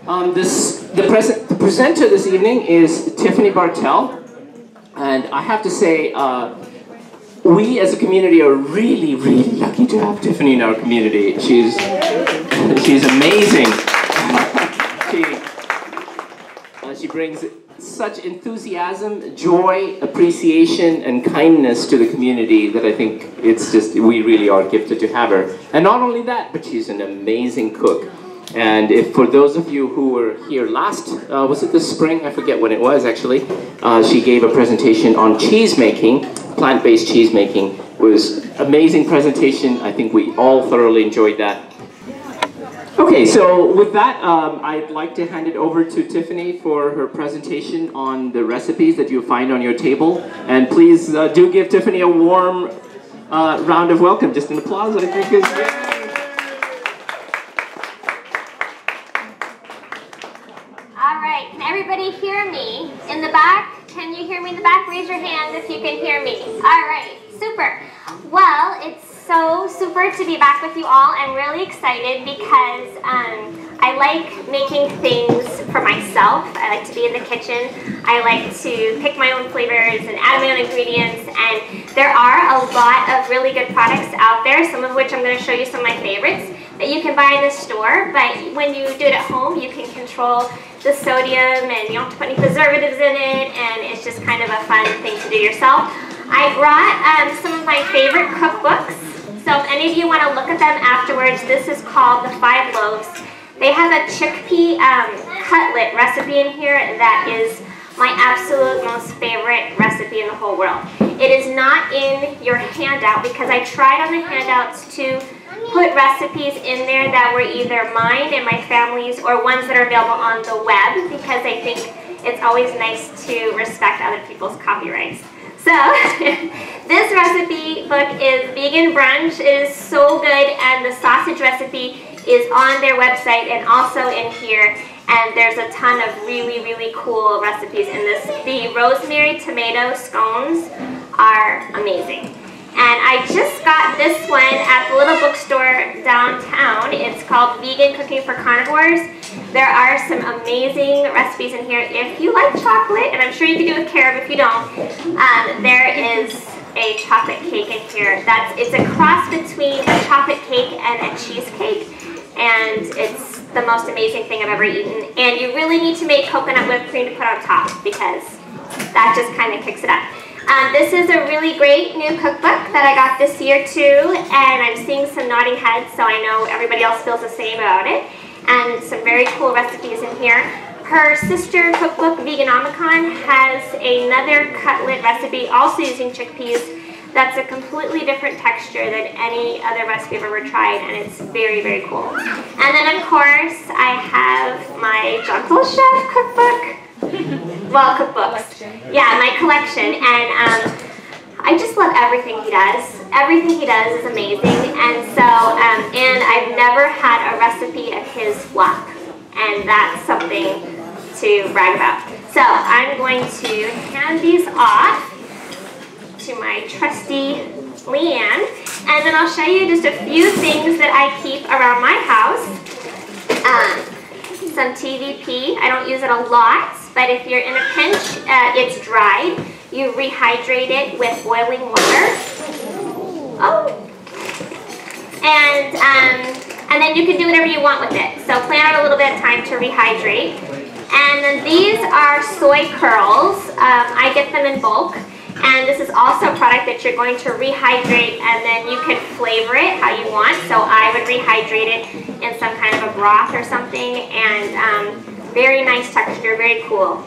The presenter this evening is Tiffany Bartell, and I have to say, we as a community are really, really lucky to have Tiffany in our community. She's amazing. She brings such enthusiasm, joy, appreciation, and kindness to the community that I think we really are gifted to have her. And not only that, but she's an amazing cook. And for those of you who were here last, was it this spring? I forget when it was actually. She gave a presentation on cheese making, plant-based cheese making. It was an amazing presentation. I think we all thoroughly enjoyed that. Okay, so with that, I'd like to hand it over to Tiffany for her presentation on the recipes that you'll find on your table. And please do give Tiffany a warm round of welcome. Just an applause, I think is good. Can everybody hear me in the back? Can you hear me in the back? Raise your hand if you can hear me. All right, super. Well, it's so super to be back with you all. I'm really excited because I like making things for myself. I like to be in the kitchen. I like to pick my own flavors and add my own ingredients. And there are a lot of really good products out there, some of which I'm going to show you some of my favorites that you can buy in the store. But when you do it at home, you can control the sodium and you don't have to put any preservatives in it, and it's just kind of a fun thing to do yourself. I brought some of my favorite cookbooks, so if any of you want to look at them afterwards, this is called The 5 Loaves. They have a chickpea cutlet recipe in here that is my absolute most favorite recipe in the whole world. It is not in your handout because I tried on the handouts to put recipes in there that were either mine and my family's or ones that are available on the web, because I think it's always nice to respect other people's copyrights. So this recipe book is Vegan Brunch. It is so good, and the sausage recipe is on their website and also in here. And there's a ton of really, really cool recipes in this. The rosemary tomato scones are amazing. And I just got this one at the little bookstore downtown. It's called Vegan Cooking for Carnivores. There are some amazing recipes in here. If you like chocolate, and I'm sure you can do it with carob if you don't, there is a chocolate cake in here. It's a cross between a chocolate cake and a cheesecake. And it's the most amazing thing I've ever eaten. And you really need to make coconut whipped cream to put on top, because that just kind of kicks it up. This is a really great new cookbook that I got this year too, and I'm seeing some nodding heads, so I know everybody else feels the same about it. And some very cool recipes in here. Her sister cookbook, Veganomicon, has another cutlet recipe, also using chickpeas, that's a completely different texture than any other recipe I've ever tried, and it's very, very cool. And then of course, I have my Gentle Chef cookbook. Well, cookbooks. Yeah, my collection. And I just love everything he does. Everything he does is amazing. And so, and I've never had a recipe of his flop. And that's something to brag about. So I'm going to hand these off to my trusty Leanne, and then I'll show you just a few things that I keep around my house. Some TVP. I don't use it a lot, but if you're in a pinch, it's dried. You rehydrate it with boiling water. Oh. And then you can do whatever you want with it. So plan out a little bit of time to rehydrate. And then these are soy curls. I get them in bulk. And this is also a product that you're going to rehydrate, and then you can flavor it how you want. So I would rehydrate it in some kind of a broth or something, and very nice texture, very cool.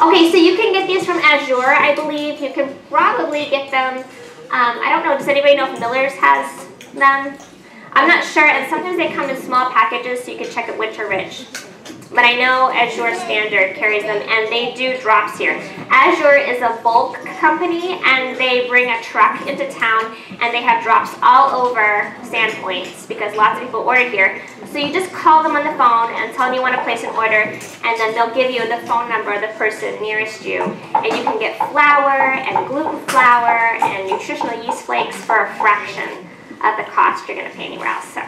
Okay, so you can get these from Azure, I believe. You can probably get them, I don't know, does anybody know if Miller's has them? I'm not sure, and sometimes they come in small packages, so you can check at Winter Ridge. But I know Azure Standard carries them, and they do drops here. Azure is a bulk company, and they bring a truck into town, and they have drops all over Sandpoint, because lots of people order here. So you just call them on the phone and tell them you want to place an order, and then they'll give you the phone number of the person nearest you. And you can get flour and gluten flour and nutritional yeast flakes for a fraction of the cost you're going to pay anywhere else. So,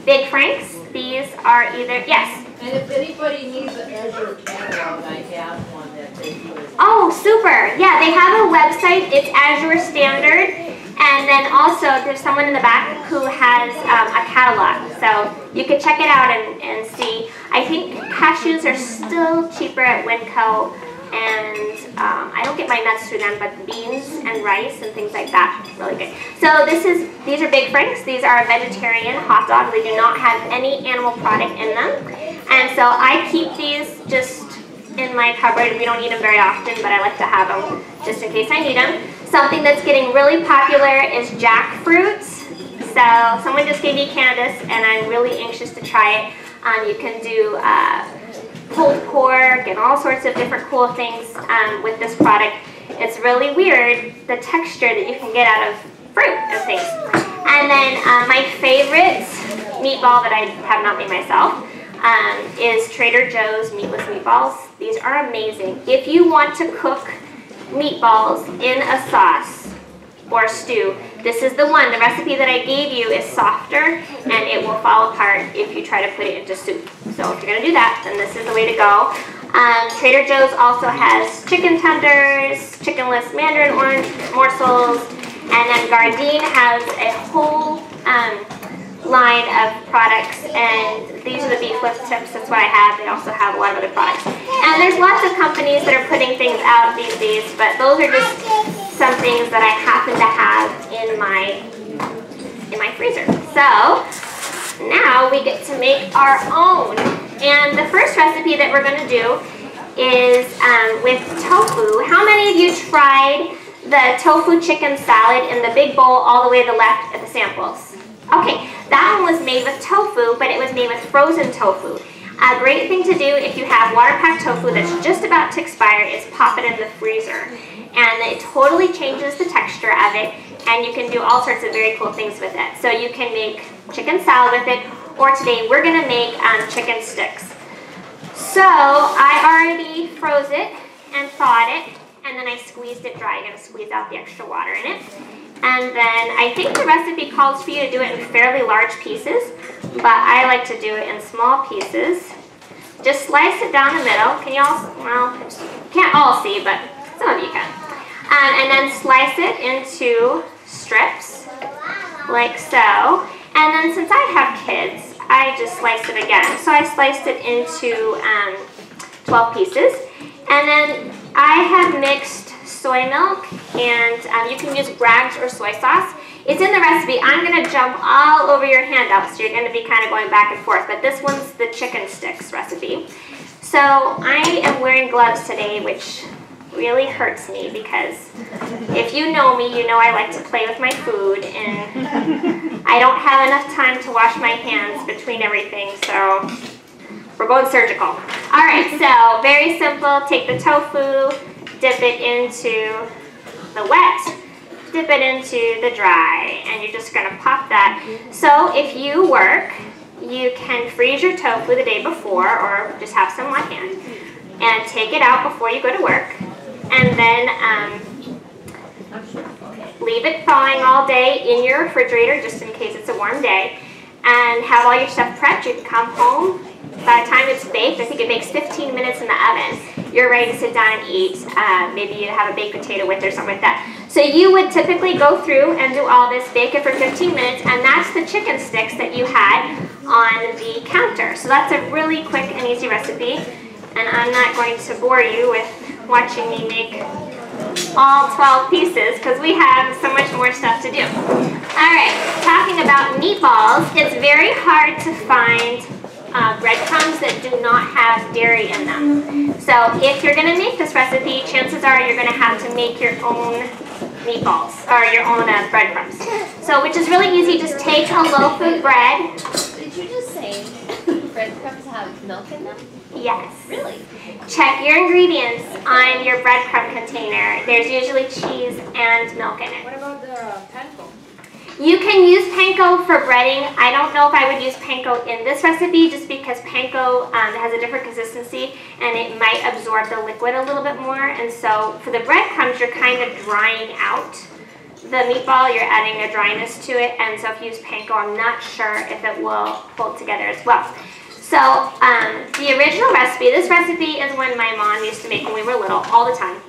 Big Franks. These are either, yes? And if anybody needs an Azure catalog, I have one that they use. Oh, super. Yeah, they have a website. It's Azure Standard. And then also, there's someone in the back who has a catalog. So you can check it out and see. I think cashews are still cheaper at Winco. And I don't get my nuts through them, but beans and rice and things like that, really good. So these are Big Franks. These are a vegetarian hot dog. They do not have any animal product in them. And so I keep these just in my cupboard. We don't eat them very often, but I like to have them just in case I need them. Something that's getting really popular is jackfruit. So someone just gave me Candace, and I'm really anxious to try it. You can do pulled pork and all sorts of different cool things with this product. It's really weird, the texture that you can get out of fruit and things. And then my favorite meatball that I have not made myself is Trader Joe's meatless meatballs. These are amazing. If you want to cook meatballs in a sauce or stew, this is the one. The recipe that I gave you is softer and it will fall apart if you try to put it into soup. So if you're going to do that, then this is the way to go. Trader Joe's also has chicken tenders, chickenless mandarin orange morsels, and then Gardein has a whole line of products, and these are the beef lift tips. That's what I have. They also have a lot of other products. And there's lots of companies that are putting things out these days, but those are just some things that I happen to have in my freezer. So now we get to make our own. And the first recipe that we're going to do is with tofu. How many of you tried the tofu chicken salad in the big bowl all the way to the left at the samples? Okay, that one was made with tofu, but it was made with frozen tofu. A great thing to do if you have water-packed tofu that's just about to expire is pop it in the freezer. And it totally changes the texture of it, and you can do all sorts of very cool things with it. So you can make chicken salad with it, or today we're going to make chicken sticks. So I already froze it and thawed it, and then I squeezed it dry. I'm going to squeeze out the extra water in it. And then I think the recipe calls for you to do it in fairly large pieces, but I like to do it in small pieces. Just slice it down the middle. Can you all, well, can't all see, but some of you can. And then slice it into strips, like so. And then since I have kids, I just slice it again. So I sliced it into 12 pieces. And then I have mixed soy milk, and you can use Bragg's or soy sauce. It's in the recipe. I'm going to jump all over your handout, so you're going to be kind of going back and forth. But this one's the chicken sticks recipe. So I am wearing gloves today, which really hurts me because if you know me, you know I like to play with my food, and I don't have enough time to wash my hands between everything, so we're going surgical. All right, so very simple. Take the tofu, dip it into the wet, dip it into the dry, and you're just going to pop that. So if you work, you can freeze your tofu the day before or just have some on hand and take it out before you go to work, and then leave it thawing all day in your refrigerator just in case it's a warm day, and have all your stuff prepped. You can come home. By the time it's baked, I think it bakes 15 minutes in the oven, you're ready to sit down and eat. Maybe you have a baked potato with it or something like that. So you would typically go through and do all this, bake it for 15 minutes, and that's the chicken sticks that you had on the counter. So that's a really quick and easy recipe, and I'm not going to bore you with watching me make all 12 pieces because we have so much more stuff to do. All right, talking about meatballs, it's very hard to find breadcrumbs that do not have dairy in them. So if you're going to make this recipe, chances are you're going to have to make your own meatballs or your own breadcrumbs. So which is really easy. Just take a loaf of bread. Did you just say breadcrumbs have milk in them? Yes. Really? Check your ingredients on your breadcrumb container. There's usually cheese and milk in it. What about the panko? You can use panko for breading. I don't know if I would use panko in this recipe just because panko has a different consistency and it might absorb the liquid a little bit more. And so for the breadcrumbs, you're kind of drying out the meatball, you're adding a dryness to it, and so if you use panko, I'm not sure if it will hold together as well. So the original recipe, this recipe is one my mom used to make when we were little all the time.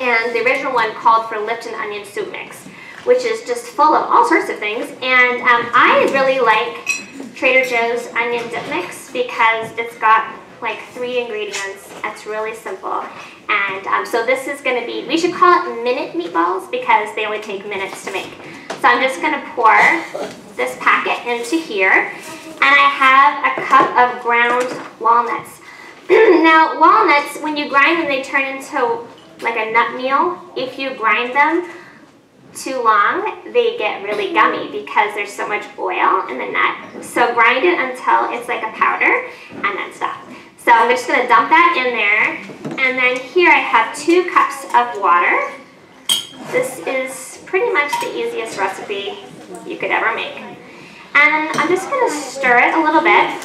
And the original one called for Lipton onion soup mix, which is just full of all sorts of things. And I really like Trader Joe's onion dip mix because it's got like 3 ingredients. It's really simple. And so this is going to be, we should call it minute meatballs because they only take minutes to make. So I'm just going to pour this packet into here. And I have a cup of ground walnuts. Now, walnuts, when you grind them, they turn into like a nut meal. If you grind them too long, they get really gummy because there's so much oil in the nut. So grind it until it's like a powder and then stop. So I'm just going to dump that in there. And then here I have 2 cups of water. This is pretty much the easiest recipe you could ever make. And I'm just going to stir it a little bit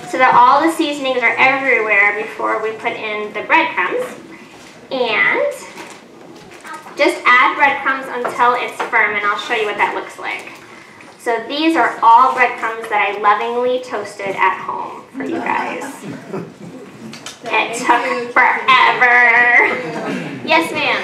so that all the seasonings are everywhere before we put in the breadcrumbs. And just add breadcrumbs until it's firm, and I'll show you what that looks like. So these are all breadcrumbs that I lovingly toasted at home for you guys. It took forever. Yes, ma'am.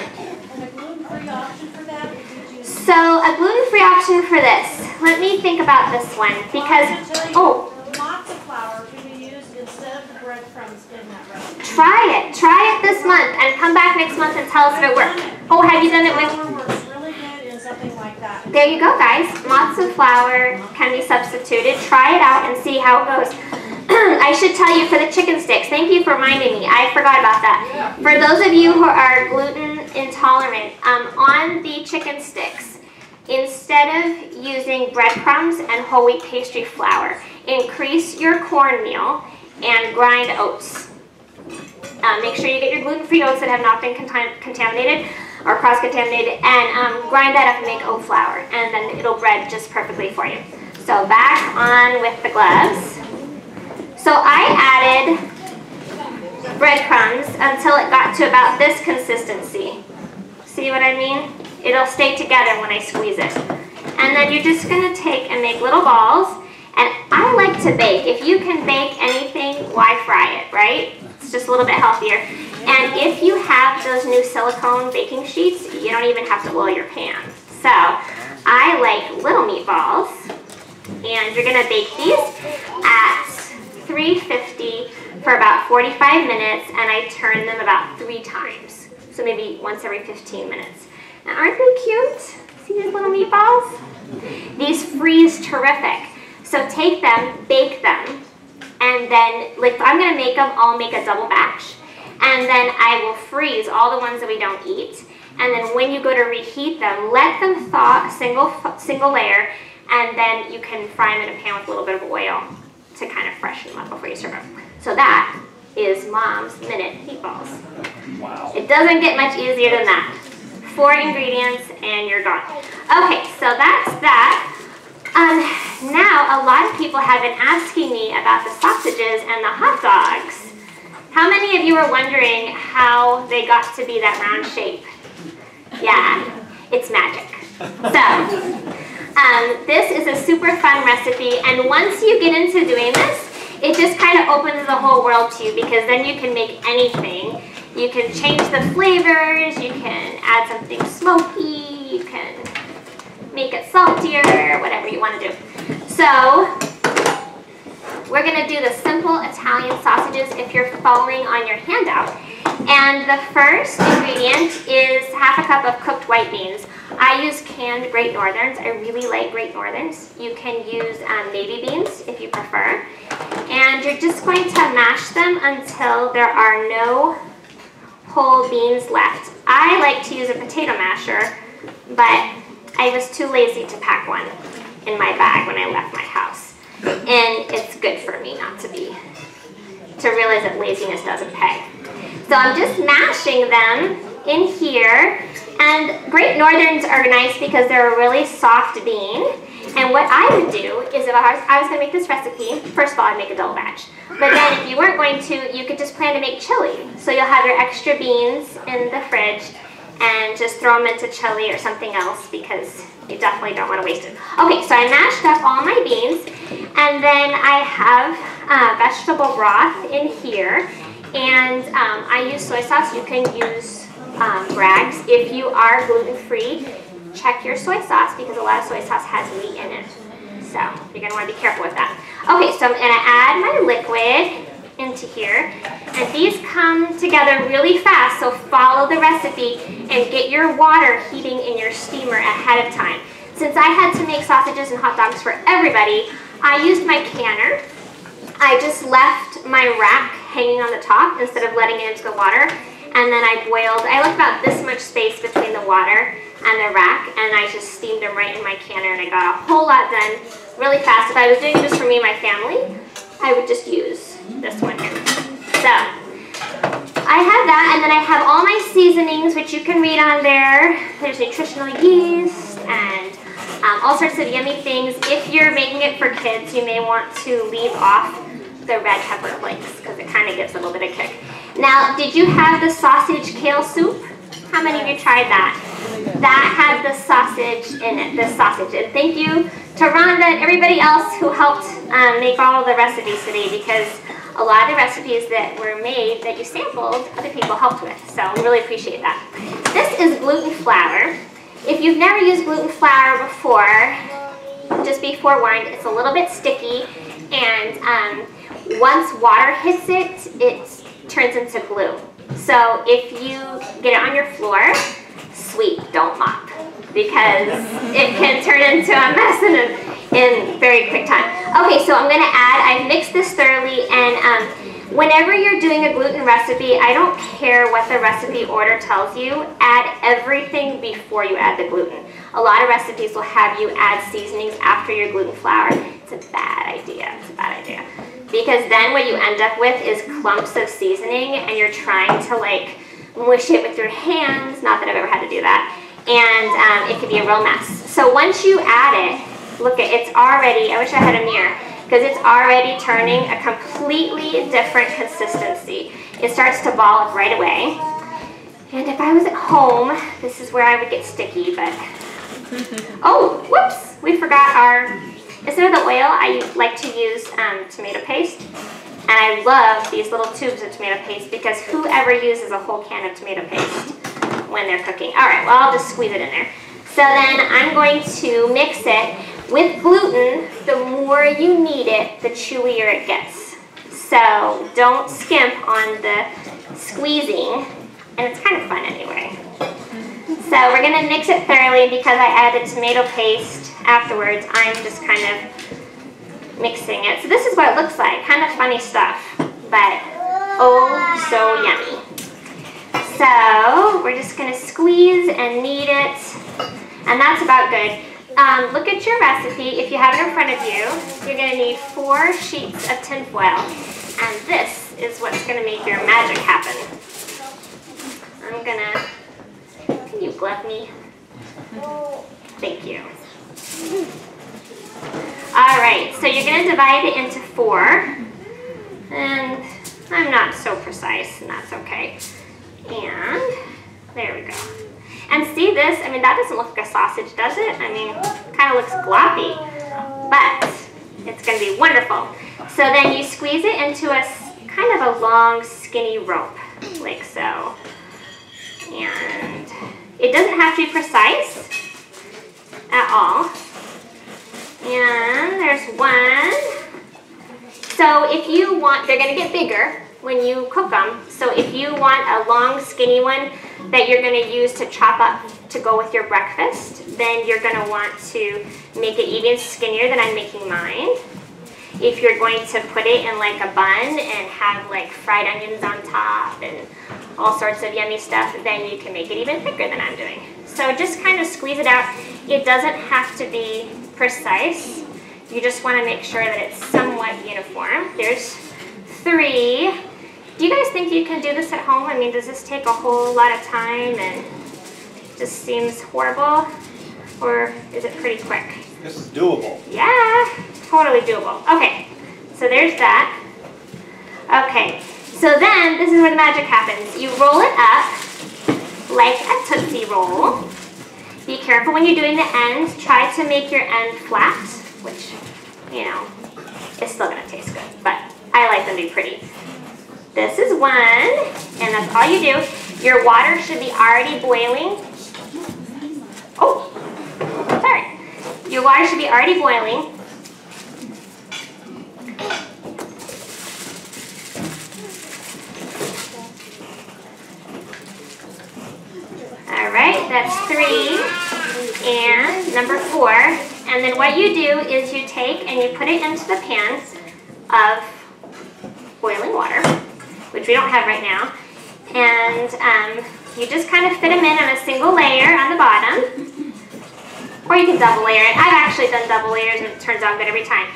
So a gluten-free option for this. Let me think about this one because, matzo flour can be used instead of the breadcrumbs in that recipe. Try it this month and come back next month and tell us if it worked. Oh, have you done it with? Flour works really good in something like that. There you go, guys. Matzo flour can be substituted. Try it out and see how it goes. I should tell you for the chicken sticks. Thank you for reminding me. I forgot about that. For those of you who are gluten intolerant, on the chicken sticks, instead of using breadcrumbs and whole wheat pastry flour, increase your cornmeal and grind oats. Make sure you get your gluten-free oats that have not been contaminated or cross-contaminated, and grind that up and make oat flour, and then it'll bread just perfectly for you. So back on with the gloves. So I added breadcrumbs until it got to about this consistency. See what I mean? It'll stay together when I squeeze it. And then you're just going to take and make little balls. And I like to bake. If you can bake anything, why fry it, right? It's just a little bit healthier. And if you have those new silicone baking sheets, you don't even have to oil your pan. So I like little meatballs. And you're going to bake these at 350 for about 45 minutes. And I turn them about 3 times. So maybe once every 15 minutes. Now, aren't they cute? See these little meatballs? These freeze terrific. So take them, bake them, and then, like I'm going to make them, I'll make a double batch. And then I will freeze all the ones that we don't eat. And then when you go to reheat them, let them thaw single layer, and then you can fry them in a pan with a little bit of oil to kind of freshen them up before you serve them. So that is Mom's Minute Meatballs. Wow. It doesn't get much easier than that. 4 ingredients and you're gone. Okay, so that's that. Now, a lot of people have been asking me about the sausages and the hot dogs. How many of you are wondering how they got to be that round shape? Yeah, it's magic. So, this is a super fun recipe, and once you get into doing this, it just kind of opens the whole world to you because then you can make anything. You can change the flavors, you can add something smoky, you can make it saltier, whatever you want to do. So, we're going to do the simple Italian sausages if you're following on your handout. And the first ingredient is half a cup of cooked white beans. I use canned Great Northerns. I really like Great Northerns. You can use navy beans if you prefer. And you're just going to mash them until there are no whole beans left. I like to use a potato masher, but I was too lazy to pack one in my bag when I left my house. And it's good for me not to realize that laziness doesn't pay. So I'm just mashing them in here. And Great Northerns are nice because they're a really soft bean. And what I would do is if I was going to make this recipe, first of all, I'd make a double batch. But then if you weren't going to, you could just plan to make chili. So you'll have your extra beans in the fridge, and just throw them into chili or something else because you definitely don't want to waste it. Okay, so I mashed up all my beans, and then I have vegetable broth in here, and I use soy sauce. You can use Bragg's. If you are gluten-free, check your soy sauce because a lot of soy sauce has wheat in it. So you're going to want to be careful with that. Okay, so I'm going to add my liquid into here, and these come together really fast, so follow the recipe and get your water heating in your steamer ahead of time. Since I had to make sausages and hot dogs for everybody, I used my canner. I just left my rack hanging on the top instead of letting it into the water, and then I left about this much space between the water and the rack, and I just steamed them right in my canner, and I got a whole lot done really fast. If I was doing this for me and my family, I would just use this one here. So I have that, and then I have all my seasonings, which you can read on there. There's nutritional yeast and all sorts of yummy things. If you're making it for kids, you may want to leave off the red pepper flakes because it kind of gives a little bit of kick. Now, did you have the sausage kale soup? How many of you tried that? That had the sausage in it, the sausage. And thank you to Rhonda and everybody else who helped make all the recipes today, because a lot of the recipes that were made that you sampled, other people helped with. So we really appreciate that. This is gluten flour. If you've never used gluten flour before, just be forewarned, it's a little bit sticky, and once water hits it, it turns into glue. So if you get it on your floor, sweep, don't mop, because it can turn into a mess in very quick time. Okay, so I'm going to I've mixed this thoroughly, and whenever you're doing a gluten recipe, I don't care what the recipe order tells you, add everything before you add the gluten. A lot of recipes will have you add seasonings after your gluten flour. It's a bad idea. It's a bad idea. Because then what you end up with is clumps of seasoning, and you're trying to like mush it with your hands. Not that I've ever had to do that. And it could be a real mess. So once you add it, look at it's already, I wish I had a mirror, because it's already turning a completely different consistency. It starts to ball up right away. And if I was at home, this is where I would get sticky, but oh, whoops, we forgot our, instead of the oil, I like to use tomato paste. And I love these little tubes of tomato paste because whoever uses a whole can of tomato paste when they're cooking. All right, well, I'll just squeeze it in there. So then I'm going to mix it. With gluten, the more you knead it, the chewier it gets. So don't skimp on the squeezing, and it's kind of fun anyway. So we're going to mix it thoroughly, and because I added tomato paste afterwards, I'm just kind of mixing it. So this is what it looks like, kind of funny stuff, but oh so yummy. So we're just going to squeeze and knead it, and that's about good. Look at your recipe. If you have it in front of you, you're going to need 4 sheets of tin foil, and this is what's going to make your magic happen. I'm going to, can you glove me? Thank you. Alright, so you're going to divide it into 4, and I'm not so precise, and that's okay. And there we go. And see this, I mean, that doesn't look like a sausage, does it? I mean, it kind of looks gloppy, but it's going to be wonderful. So then you squeeze it into a kind of a long, skinny rope, like so. And it doesn't have to be precise at all. And there's one. So if you want, they're going to get bigger when you cook them. So if you want a long, skinny one that you're going to use to chop up to go with your breakfast, then you're going to want to make it even skinnier than I'm making mine. If you're going to put it in like a bun and have like fried onions on top and all sorts of yummy stuff, then you can make it even thicker than I'm doing. So just kind of squeeze it out. It doesn't have to be precise. You just want to make sure that it's somewhat uniform. There's 3. Do you guys think you can do this at home? I mean, does this take a whole lot of time and just seems horrible? Or is it pretty quick? This is doable. Yeah, totally doable. Okay, so there's that. Okay, so then this is where the magic happens. You roll it up like a Tootsie Roll. Be careful when you're doing the end. Try to make your end flat, which, you know, is still gonna taste good, but I like them to be pretty. This is one, and that's all you do. Your water should be already boiling. Oh, sorry. Your water should be already boiling. All right, that's 3, and number 4. And then what you do is you take and you put it into the pan of boiling water, which we don't have right now, and you just kind of fit them in on a single layer on the bottom, or you can double layer it. I've actually done double layers and it turns out good every time.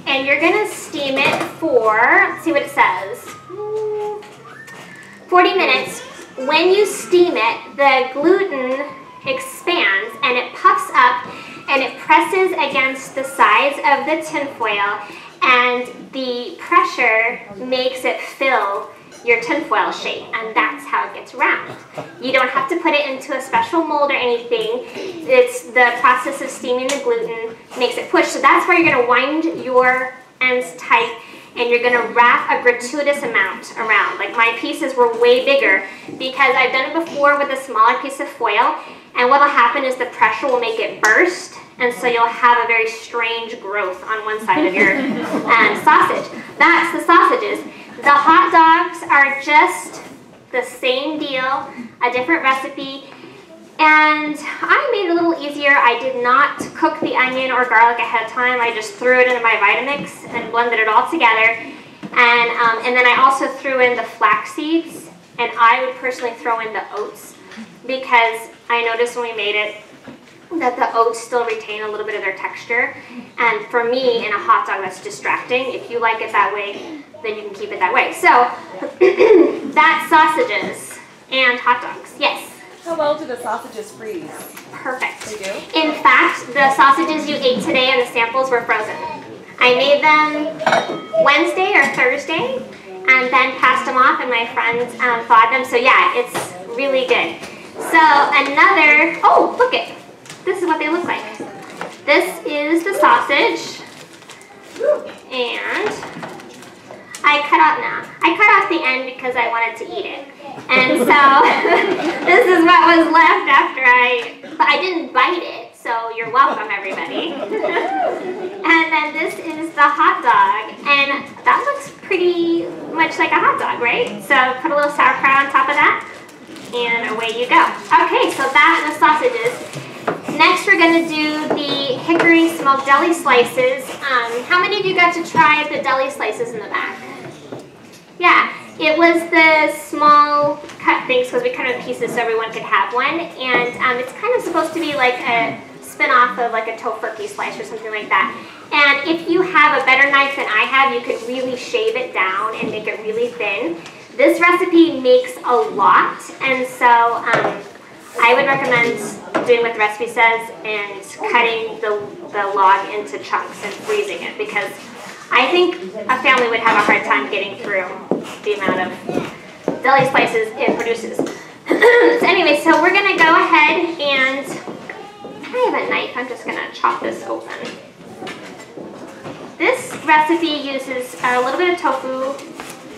And you're gonna steam it for, let's see what it says, 40 minutes. When you steam it, the gluten expands and it puffs up and it presses against the sides of the tin foil, and the pressure makes it fill your tinfoil shape, and that's how it gets round. You don't have to put it into a special mold or anything. It's the process of steaming the gluten makes it push. So that's where you're going to wind your ends tight, and you're going to wrap a gratuitous amount around. Like my pieces were way bigger because I've done it before with a smaller piece of foil, and what will happen is the pressure will make it burst, and so you'll have a very strange growth on one side of your sausage. That's the sausages. The hot dogs are just the same deal, a different recipe, and I made it a little easier. I did not cook the onion or garlic ahead of time. I just threw it into my Vitamix and blended it all together, and then I also threw in the flax seeds, and I would personally throw in the oats because I noticed when we made it that the oats still retain a little bit of their texture, and for me in a hot dog that's distracting. If you like it that way, then you can keep it that way. So that's sausages and hot dogs. Yes? How well do the sausages freeze? Perfect. They do? In fact, the sausages you ate today and the samples were frozen. I made them Wednesday or Thursday and then passed them off, and my friends thawed them. So yeah, it's really good. So another, oh, look it. This is what they look like. This is the sausage, and I cut off the end because I wanted to eat it. And so this is what was left after I didn't bite it, so you're welcome, everybody. And then this is the hot dog, and that looks pretty much like a hot dog, right? So put a little sauerkraut on top of that, and away you go. Okay, so that and the sausages. Next, we're going to do the Hickory smoked deli slices. How many of you got to try the deli slices in the back? Yeah, it was the small cut things because we cut them in pieces so everyone could have one. And it's kind of supposed to be like a spin-off of like a tofurkey slice or something like that. And if you have a better knife than I have, you could really shave it down and make it really thin. This recipe makes a lot, and so I would recommend doing what the recipe says and cutting the log into chunks and freezing it, because I think a family would have a hard time getting through the amount of deli slices it produces. So anyway, so we're going to go ahead and, I have a knife, I'm just going to chop this open. This recipe uses a little bit of tofu.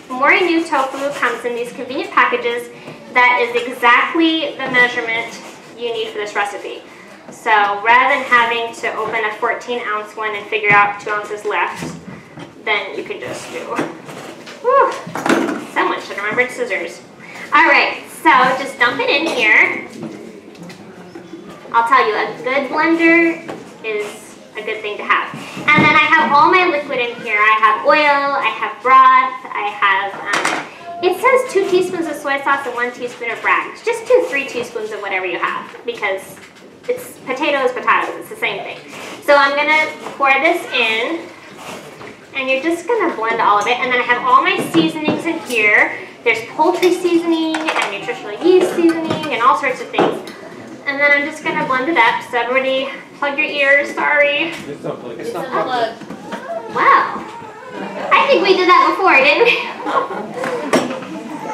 Morinu tofu comes in these convenient packages that is exactly the measurement you need for this recipe. So rather than having to open a 14-ounce one and figure out 2 ounces left, then you can just do, whew, someone should have remembered scissors. All right, so just dump it in here. I'll tell you, a good blender is a good thing to have. And then I have all my liquid in here. I have oil, I have broth, I have, it says 2 teaspoons of soy sauce and 1 teaspoon of Bragg's. Just do 3 teaspoons of whatever you have, because it's potatoes, it's the same thing. So I'm gonna pour this in, and you're just gonna blend all of it. And then I have all my seasonings in here. There's poultry seasoning and nutritional yeast seasoning and all sorts of things. And then I'm just gonna blend it up. So everybody, plug your ears. Sorry. It's unplugged. Wow. I think we did that before, didn't we?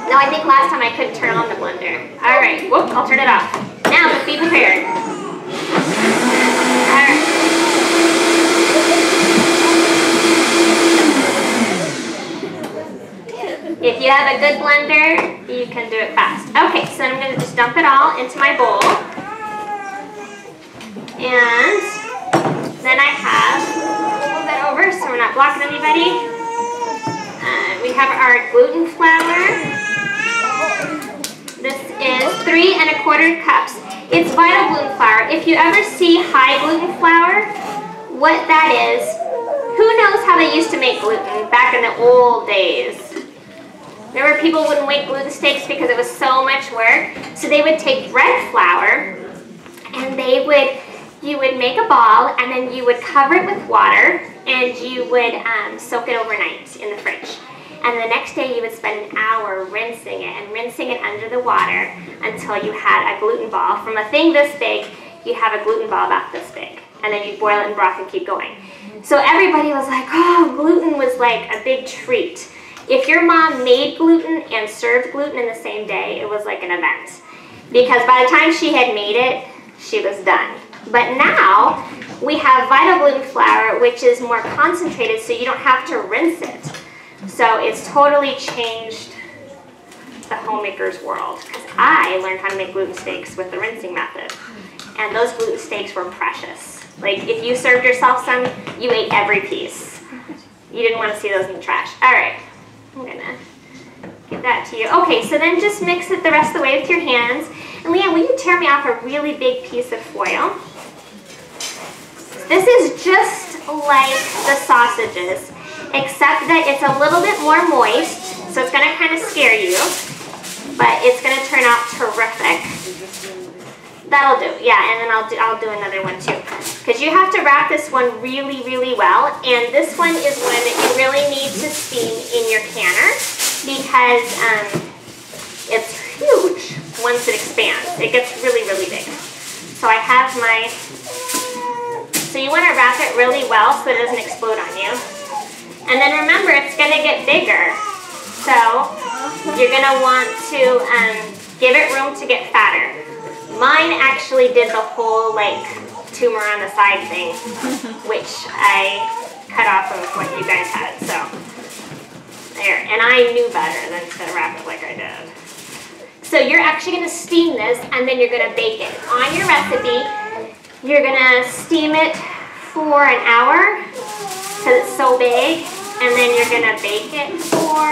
No, I think last time I couldn't turn on the blender. All right, whoop, I'll turn it off. Now, let's be prepared. All right. If you have a good blender, you can do it fast. Okay, so I'm gonna just dump it all into my bowl. And then I have, move that over so we're not blocking anybody. We have our gluten flour. This is 3 1/4 cups. It's vital gluten flour. If you ever see high gluten flour, what that is, who knows how they used to make gluten back in the old days? Remember, people wouldn't make gluten steaks because it was so much work. So they would take bread flour and you would make a ball and then you would cover it with water and you would soak it overnight in the fridge. And the next day you would spend an hour rinsing it under the water until you had a gluten ball. From a thing this big, you'd have a gluten ball about this big. And then you'd boil it in broth and keep going. So everybody was like, oh, gluten was like a big treat. If your mom made gluten and served gluten in the same day, it was like an event. Because by the time she had made it, she was done. But now, we have vital gluten flour, which is more concentrated, so you don't have to rinse it. So it's totally changed the homemaker's world. Because I learned how to make gluten steaks with the rinsing method. And those gluten steaks were precious. Like, if you served yourself some, you ate every piece. You didn't want to see those in the trash. All right, I'm gonna give that to you. Okay, so then just mix it the rest of the way with your hands. And Leanne, will you tear me off a really big piece of foil? This is just like the sausages, except that it's a little bit more moist, so it's gonna kind of scare you, but it's gonna turn out terrific. That'll do, yeah, and then I'll do another one too. Because you have to wrap this one really, really well, and this one is one that you really need to steam in your canner, because it's huge once it expands. It gets really, really big. So I have my, so you want to wrap it really well so it doesn't explode on you. And then remember, it's going to get bigger. So you're going to want to give it room to get fatter. Mine actually did the whole like tumor on the side thing, which I cut off of what you guys had. So there, and I knew better than to wrap it like I did. So you're actually going to steam this and then you're going to bake it. On your recipe, you're going to steam it for an hour because it's so big, and then you're going to bake it for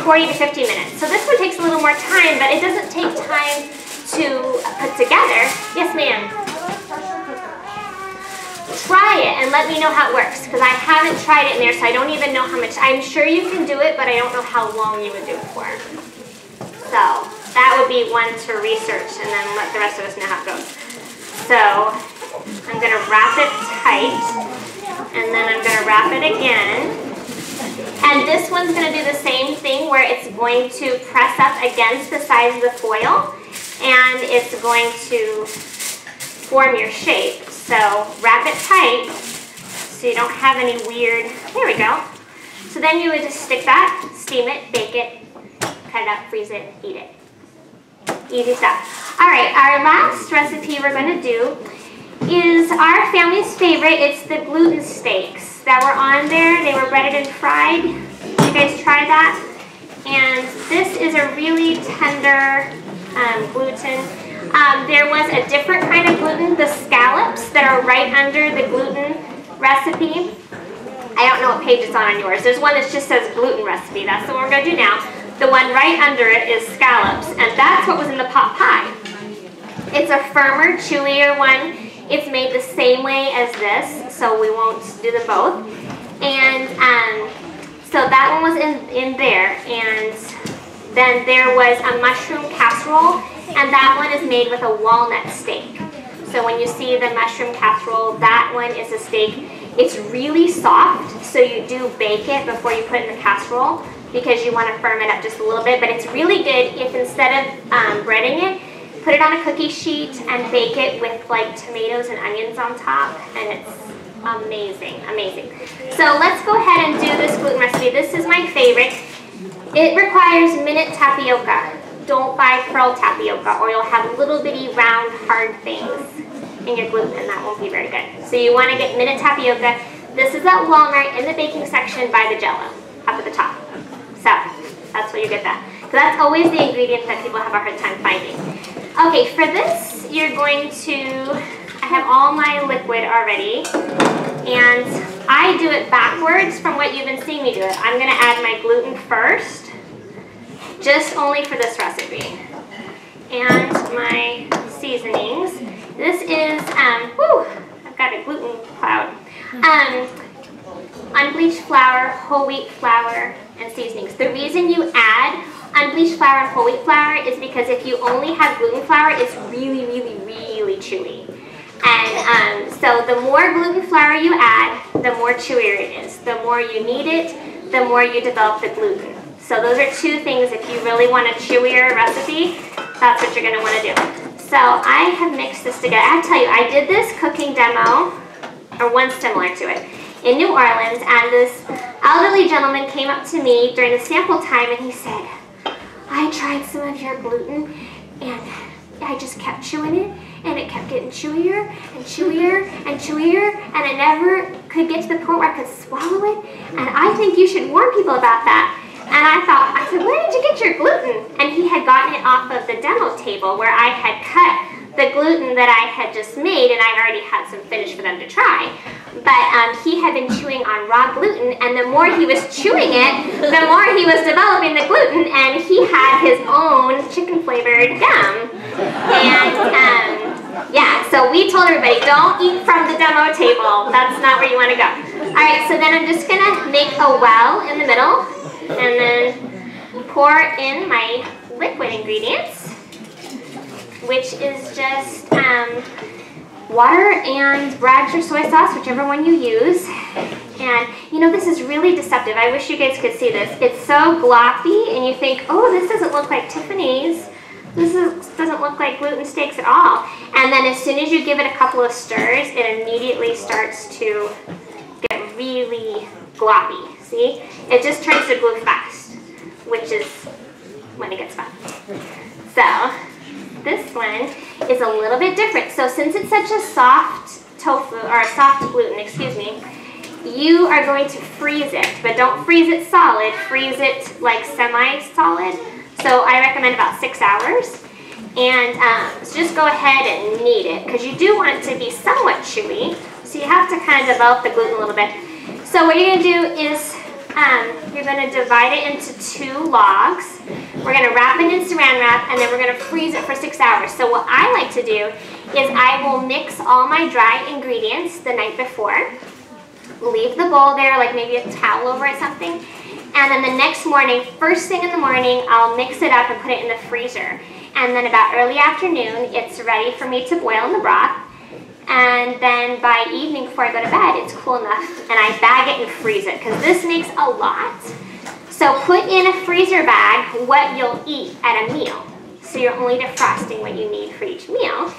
40 to 50 minutes. So this one takes a little more time, but it doesn't take time to put together. Yes, ma'am? Try it and let me know how it works, because I haven't tried it in there, so I don't even know how much. I'm sure you can do it, but I don't know how long you would do it for. So that would be one to research and then let the rest of us know how it goes. So I'm going to wrap it tight, and then I'm going to wrap it again. And this one's going to do the same thing where it's going to press up against the sides of the foil, and it's going to form your shape. So wrap it tight so you don't have any weird, there we go. So then you would just stick that, steam it, bake it, cut it up, freeze it, eat it. Easy stuff. All right, our last recipe we're going to do is our family's favorite. It's the gluten steaks that were on there. They were breaded and fried. You guys try that? And this is a really tender gluten. There was a different kind of gluten, the scallops that are right under the gluten recipe. I don't know what page it's on yours. There's one that just says gluten recipe. That's the one we're going to do now. The one right under it is scallops, and that's what was in the pot pie. It's a firmer, chewier one. It's made the same way as this, so we won't do them both. And so that one was in there, and then there was a mushroom casserole, and that one is made with a walnut steak. So when you see the mushroom casserole, that one is a steak. It's really soft, so you do bake it before you put it in the casserole, because you want to firm it up just a little bit. But it's really good if instead of breading it, put it on a cookie sheet and bake it with like tomatoes and onions on top, and it's amazing, amazing. So let's go ahead and do this gluten recipe. This is my favorite. It requires minute tapioca. Don't buy pearl tapioca or you'll have little bitty round hard things in your gluten and that won't be very good. So you want to get minute tapioca. This is at Walmart in the baking section by the Jell-O, up at the top. So that's where you get that. So that's always the ingredient that people have a hard time finding. Okay, for this you're going to, I have all my liquid already and I do it backwards from what you've been seeing me do it. I'm going to add my gluten first, just only for this recipe. And my seasonings. This is, I've got a gluten cloud. Unbleached flour, whole wheat flour, and seasonings. The reason you add unbleached flour and whole wheat flour is because if you only have gluten flour, it's really, really, really chewy. And so the more gluten flour you add, the more chewier it is. The more you knead it, the more you develop the gluten. So those are two things, if you really want a chewier recipe, that's what you're going to want to do. So I have mixed this together. I have to tell you, I did this cooking demo, or one similar to it, in New Orleans, and this elderly gentleman came up to me during the sample time and he said, I tried some of your gluten and I just kept chewing it and it kept getting chewier and chewier and chewier and I never could get to the point where I could swallow it, and I think you should warn people about that. And I said, where did you get your gluten? And he had gotten it off of the demo table where I had cut the gluten that I had just made, and I already had some finished for them to try. But he had been chewing on raw gluten, and the more he was chewing it, the more he was developing the gluten, and he had his own chicken-flavored gum. And yeah, so we told everybody, don't eat from the demo table. That's not where you want to go. All right, so then I'm just going to make a well in the middle, and then pour in my liquid ingredients, which is just water and Bragg's or soy sauce, whichever one you use. And you know, this is really deceptive. I wish you guys could see this. It's so gloppy and you think, oh, this doesn't look like Tiffany's. This doesn't look like gluten steaks at all. And then as soon as you give it a couple of stirs, it immediately starts to get really gloppy. See? It just turns to glue fast, which is when it gets fun. So this one is a little bit different. So since it's such a soft tofu, or a soft gluten, excuse me, you are going to freeze it, but don't freeze it solid, freeze it like semi-solid. So I recommend about 6 hours. And so just go ahead and knead it, because you do want it to be somewhat chewy. So you have to kind of develop the gluten a little bit. So what you're going to do is you're going to divide it into 2 logs. We're going to wrap it in saran wrap, and then we're going to freeze it for 6 hours. So what I like to do is I will mix all my dry ingredients the night before. Leave the bowl there, like maybe a towel over it, something. And then the next morning, first thing in the morning, I'll mix it up and put it in the freezer. And then about early afternoon, it's ready for me to boil in the broth. And then by evening before I go to bed, it's cool enough, and I bag it and freeze it, because this makes a lot. So put in a freezer bag what you'll eat at a meal. So you're only defrosting what you need for each meal.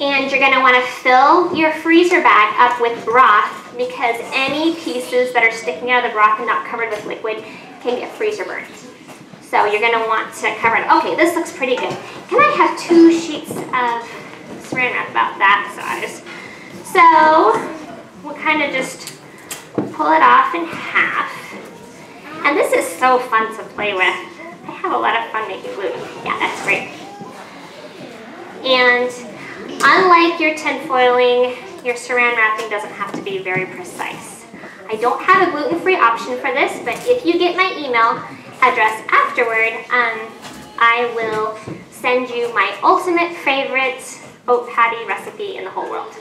And you're going to want to fill your freezer bag up with broth, because any pieces that are sticking out of the broth and not covered with liquid can get freezer burnt. So you're going to want to cover it. Okay, this looks pretty good. Can I have 2 sheets of saran wrap about that size? So we'll kind of just pull it off in half. And this is so fun to play with. I have a lot of fun making gluten. Yeah, that's great. And unlike your tin foiling, your saran wrapping doesn't have to be very precise. I don't have a gluten-free option for this, but if you get my email address afterward, I will send you my ultimate favorite oat patty recipe in the whole world,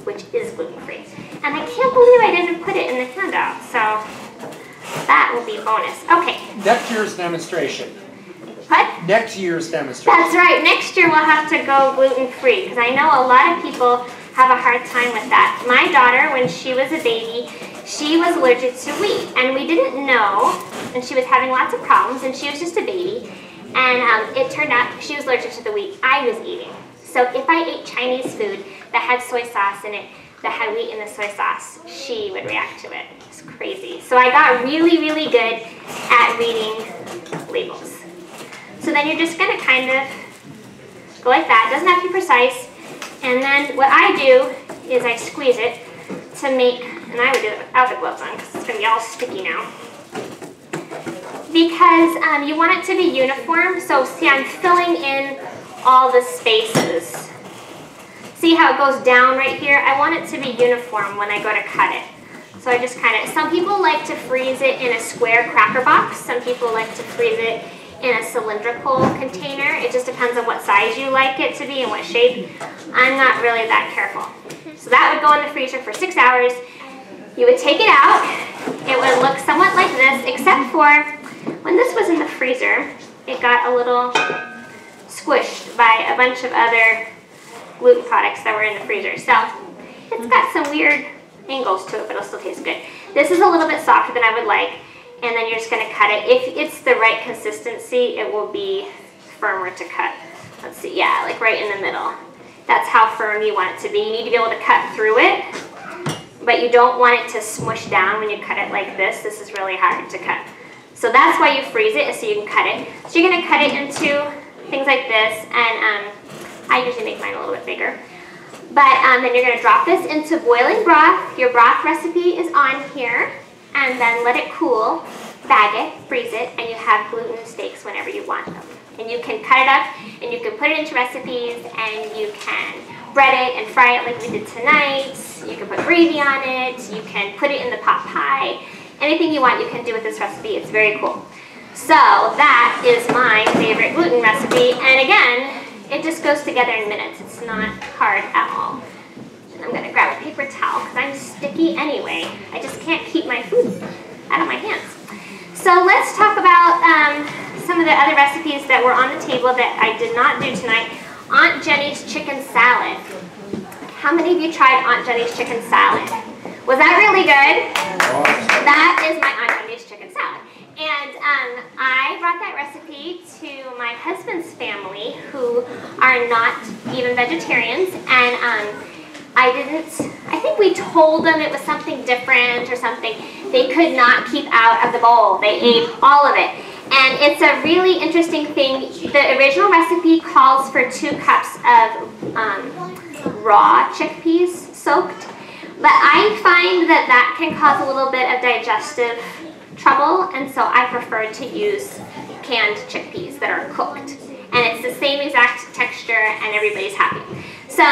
which is gluten-free. And I can't believe I didn't put it in the handout, so that will be bonus. Okay. Next year's demonstration. What? Next year's demonstration. That's right. Next year we'll have to go gluten-free, because I know a lot of people have a hard time with that. My daughter, when she was a baby, she was allergic to wheat, and we didn't know, and she was having lots of problems, and she was just a baby, and it turned out she was allergic to the wheat I was eating. So if I ate Chinese food that had soy sauce in it, that had wheat in the soy sauce, she would react to it. It's crazy. So I got really, really good at reading labels. So then you're just going to kind of go like that. It doesn't have to be precise. And then what I do is I squeeze it to make, and I would do it without the gloves on because it's going to be all sticky now. Because you want it to be uniform. So see, I'm filling in all the spaces. See how it goes down right here? I want it to be uniform when I go to cut it. So I just kind of, some people like to freeze it in a square cracker box. Some people like to freeze it in a cylindrical container. It just depends on what size you like it to be and what shape. I'm not really that careful. So that would go in the freezer for 6 hours. You would take it out. It would look somewhat like this, except for when this was in the freezer, it got a little squished by a bunch of other gluten products that were in the freezer. So it's got some weird angles to it, but it'll still taste good. This is a little bit softer than I would like, and then you're just going to cut it. If it's the right consistency, it will be firmer to cut. Let's see, yeah, like right in the middle. That's how firm you want it to be. You need to be able to cut through it, but you don't want it to smush down when you cut it like this. This is really hard to cut. So that's why you freeze it, so you can cut it. So you're going to cut it into things like this, and I usually make mine a little bit bigger. But then you're going to drop this into boiling broth. Your broth recipe is on here. And then let it cool, bag it, freeze it, and you have gluten steaks whenever you want them. And you can cut it up, and you can put it into recipes, and you can bread it and fry it like we did tonight. You can put gravy on it. You can put it in the pot pie. Anything you want you can do with this recipe. It's very cool. So that is my favorite gluten recipe. And again, it just goes together in minutes. It's not hard at all. And I'm going to grab a paper towel because I'm sticky anyway. I just can't keep my food out of my hands. So let's talk about some of the other recipes that were on the table that I did not do tonight. Aunt Jenny's chicken salad. How many of you tried Aunt Jenny's chicken salad? Was that really good? That is my Aunt Jenny's chicken salad. And I brought that recipe to my husband's family, who are not even vegetarians, and I think we told them it was something different or something. They could not keep out of the bowl. They ate all of it. And it's a really interesting thing. The original recipe calls for 2 cups of raw chickpeas soaked, but I find that that can cause a little bit of digestive trouble, and so I prefer to use canned chickpeas that are cooked. And it's the same exact texture, and everybody's happy. So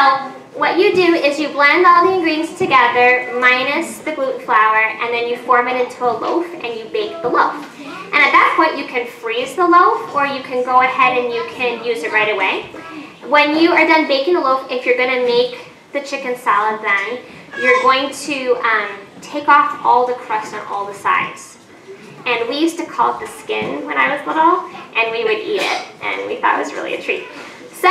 what you do is you blend all the ingredients together minus the gluten flour, and then you form it into a loaf and you bake the loaf. And at that point you can freeze the loaf, or you can go ahead and you can use it right away. When you are done baking the loaf, if you're going to make the chicken salad, then you're going to take off all the crust on all the sides. And we used to call it the skin when I was little, and we would eat it, and we thought it was really a treat. So,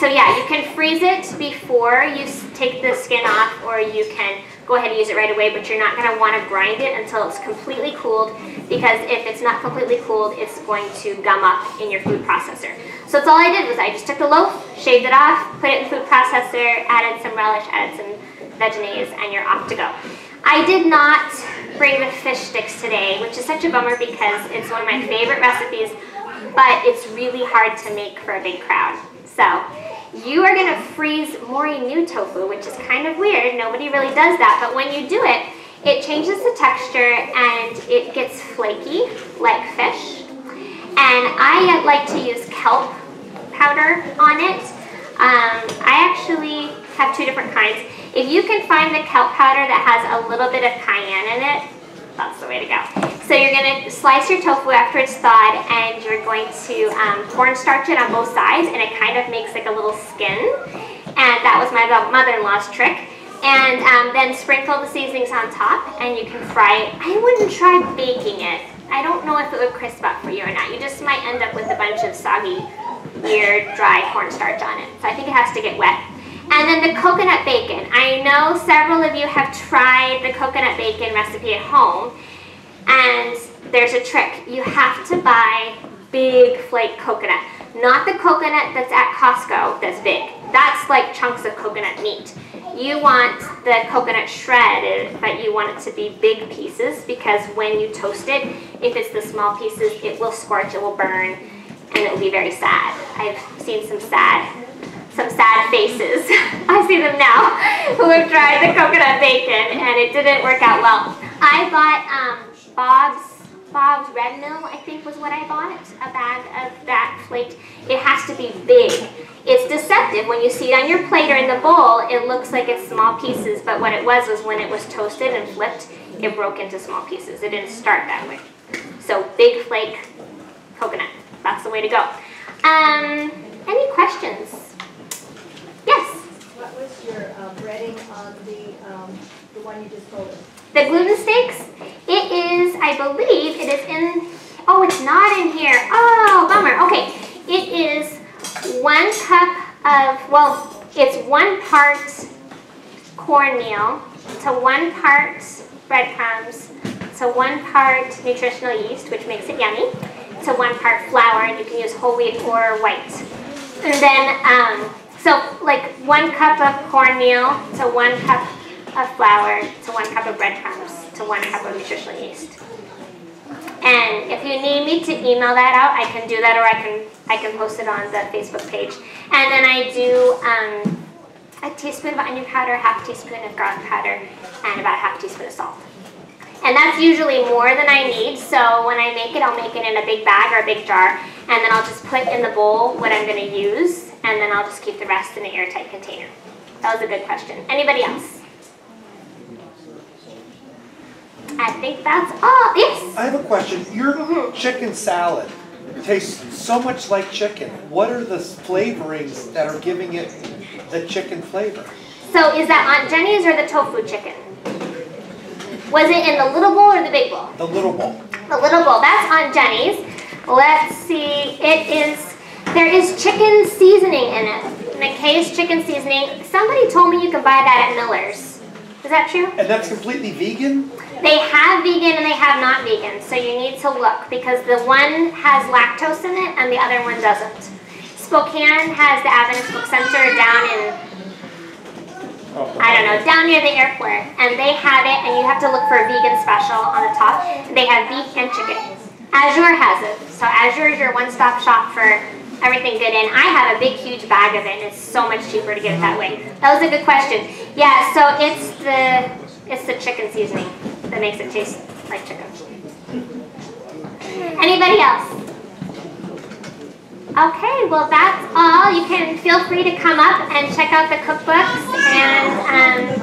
so yeah, you can freeze it before you take the skin off, or you can go ahead and use it right away, but you're not going to want to grind it until it's completely cooled, because if it's not completely cooled, it's going to gum up in your food processor. So that's all I did was I just took the loaf, shaved it off, put it in the food processor, added some relish, added some veggies, and you're off to go. I did not bring the fish sticks today, which is such a bummer because it's one of my favorite recipes, but it's really hard to make for a big crowd. So you are going to freeze morning tofu, which is kind of weird. Nobody really does that, but when you do it, it changes the texture and it gets flaky like fish. And I like to use kelp powder on it. I actually have 2 different kinds. If you can find the kelp powder that has a little bit of cayenne in it, that's the way to go. So you're going to slice your tofu after it's thawed, and you're going to cornstarch it on both sides, and it kind of makes like a little skin. And that was my mother-in-law's trick. And then sprinkle the seasonings on top, and you can fry it. I wouldn't try baking it. I don't know if it would crisp up for you or not. You just might end up with a bunch of soggy, weird, dry cornstarch on it. So I think it has to get wet. And then the coconut bacon. I know several of you have tried the coconut bacon recipe at home, and there's a trick. You have to buy big flake coconut. Not the coconut that's at Costco that's big. that's like chunks of coconut meat. You want the coconut shred, but you want it to be big pieces, because when you toast it, if it's the small pieces, it will scorch, it will burn, and it will be very sad. I've seen some sad faces. I see them now, who have tried the coconut bacon, and it didn't work out well. I bought Bob's Red Mill, I think was what I bought, a bag of that flaked. It has to be big. It's deceptive. When you see it on your plate or in the bowl, it looks like it's small pieces, but what it was when it was toasted and flipped, it broke into small pieces. It didn't start that way. So big flake coconut, that's the way to go. Any questions? Yes? What was your breading on the one you just told us? The gluten steaks, it is, I believe, it is in, oh, it's not in here. Oh, bummer. Okay, it is 1 cup of, well, it's 1 part cornmeal to 1 part breadcrumbs to 1 part nutritional yeast, which makes it yummy, to 1 part flour, and you can use whole wheat or white. And then, so like 1 cup of cornmeal to 1 cup of flour to 1 cup of breadcrumbs to 1 cup of nutritional yeast. And if you need me to email that out, I can do that, or I can post it on the Facebook page. And then I do a teaspoon of onion powder, 1/2 teaspoon of garlic powder, and about 1/2 teaspoon of salt. And that's usually more than I need, so when I make it, I'll make it in a big bag or a big jar, and then I'll just put in the bowl what I'm going to use, and then I'll just keep the rest in an airtight container. That was a good question. Anybody else? I think that's all. Yes? I have a question. Your chicken salad tastes so much like chicken. What are the flavorings that are giving it the chicken flavor? So is that Aunt Jenny's or the tofu chicken? Was it in the little bowl or the big bowl? The little bowl. The little bowl. That's Aunt Jenny's. Let's see. There is chicken seasoning in it. McKay's chicken seasoning. Somebody told me you can buy that at Miller's. Is that true? And that's completely vegan? They have vegan and they have not vegan, so you need to look, because the one has lactose in it and the other one doesn't. Spokane has the Adventist Book Center down in, I don't know, down near the airport, and they have it, and you have to look for a vegan special on the top. They have beef and chicken. Azure has it, so Azure is your one-stop shop for everything good, and I have a big, huge bag of it, and it's so much cheaper to get it that way. That was a good question. Yeah, so it's the chicken seasoning that makes it taste like chicken. Anybody else? Okay, well that's all. You can feel free to come up and check out the cookbooks, and